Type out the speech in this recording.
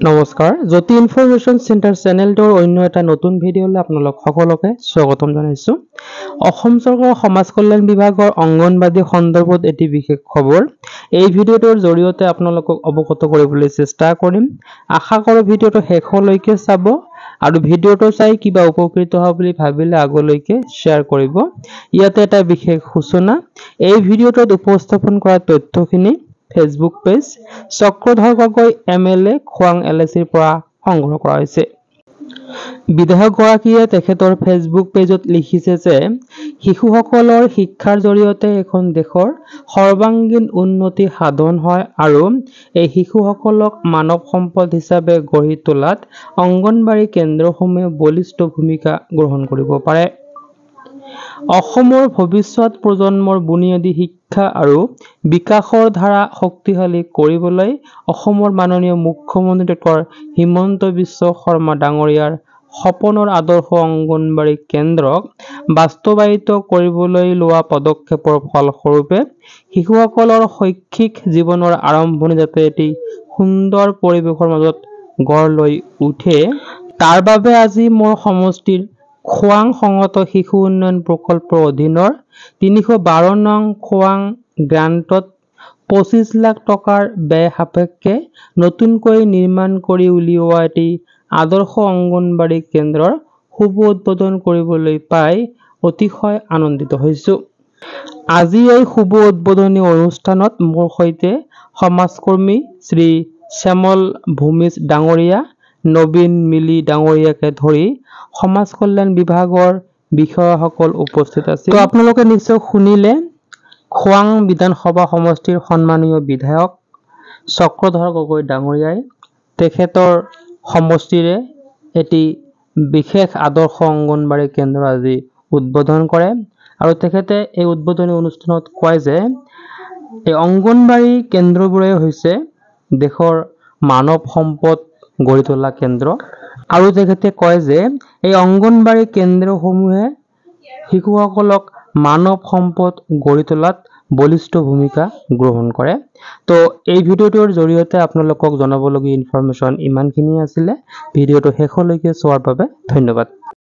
নমস্কাৰ জ্যোতি information centre চেনেলটোৰ অন্য এটা নতুন ভিডিঅ'লৈ আপোনালোক সকলোকে স্বাগতম জনাইছো। অসম চৰকাৰৰ সমাজ কল্যাণ বিভাগৰ অংগনবাদী সন্দৰ্ভত এটি বিশেষ খবৰ এই ভিডিঅ'টোৰ জৰিয়তে আপোনালোকক অৱগত কৰিবলৈ চেষ্টা কৰিম। আশা কৰোঁ ভিডিঅ'টো শেষলৈকে চাব আৰু ভিডিঅ'টো চাই কিবা উপকৃত হ'ব বুলি ভাবিলে আগলৈকে শ্বেয়াৰ কৰিব। ইয়াতে এটা বিশেষ সূচনা, এই ভিডিঅ'টোত উপস্থাপন কৰা তথ্যখিনি Facebook page Chakradhar Gogoi MLA খোৱাং LICৰ পৰা সংগ্ৰহ কৰা হৈছে। বিধায়ক গৰাকীয়ে তেখেতৰ ফেসবুক পেজত লিখিছে যে শিশুসকলৰ শিক্ষাৰ জৰিয়তে এখন দেশৰ সৰ্বাংগীন উন্নতি সাধন হয় আৰু এই শিশুসকলক মানৱ সম্পদ হিচাপে গঢ়ি তোলাত অংগনবাড়ী কেন্দ্ৰসমূহে বলিষ্ঠ ভূমিকা গ্ৰহণ কৰিব পাৰে। অসমৰ ভৱিষ্যত প্ৰজন্মৰ বুনিয়াদী শিক্ষা আৰু বিকাশৰ ধাৰা শক্তিশালী কৰিবলৈ অসমৰ মাননীয় মুখ্যমন্ত্ৰী ডক্টৰ হিমন্ত বিশ্ব শৰ্মা ডাঙৰীয়াৰ সপোনৰ আদৰ্শ অংগনবাড়ী কেন্দ্ৰক বাস্তৱায়িত কৰিবলৈ লোৱা পদক্ষেপৰ ফলস্বৰূপে শিশুসকলৰ শৈক্ষিক জীৱনৰ আৰম্ভণি যাতে এটি সুন্দৰ পৰিৱেশৰ মাজত গঢ় লৈ উঠে, তাৰ বাবে আজি মোৰ সমষ্টিৰ খোৱাং সংহত শিশু উন্নয়ন প্ৰকল্পৰ অধীনৰ 312 নং খোৱাং গ্ৰান্টত 25 লাখ টকাৰ ব্যয় সাপেক্ষে নতুনকৈ নিৰ্মাণ কৰি উলিওৱা এটি আদৰ্শ অংগনবাড়ী কেন্দ্ৰৰ শুভ উদ্বোধন কৰিবলৈ পাই অতিশয় আনন্দিত হৈছোঁ। আজি এই শুভ উদ্বোধনী অনুষ্ঠানত মোৰ সৈতে সমাজকৰ্মী শ্ৰী শ্যামল ভূমিজ ডাঙৰীয়া, নবীন মিলি ডাঙৰীয়াকে ধৰি সমাজ কল্যাণ বিভাগৰ বিষয়াসকল উপস্থিত আছিল। তো আপোনালোকে নিশ্চয় শুনিলে খোৱাং বিধানসভা সমষ্টিৰ সন্মানীয় বিধায়ক চক্ৰধৰ গগৈ ডাঙৰীয়াই তেখেতৰ সমষ্টিৰে এটি বিশেষ আদৰ্শ অংগনবাড়ী কেন্দ্ৰ আজি উদ্বোধন কৰে আৰু তেখেতে এই উদ্বোধনী অনুষ্ঠানত কয় যে এই অংগনবাড়ী কেন্দ্ৰবোৰে হৈছে দেশৰ মানৱ সম্পদ গঢ়ি তোলা কেন্দ্ৰ আৰু তেখেতে কয় যে এই অংগনবাড়ী কেন্দ্ৰসমূহে শিশুসকলক মানৱ সম্পদ গঢ়ি তোলাত বলিষ্ঠ ভূমিকা গ্ৰহণ কৰে। তো এই ভিডিঅ'টোৰ জৰিয়তে আপোনালোকক জনাবলগীয়া ইনফৰমেশ্যন ইমানখিনি আছিলে। ভিডিঅ'টো শেষলৈকে চোৱাৰ বাবে ধন্যবাদ।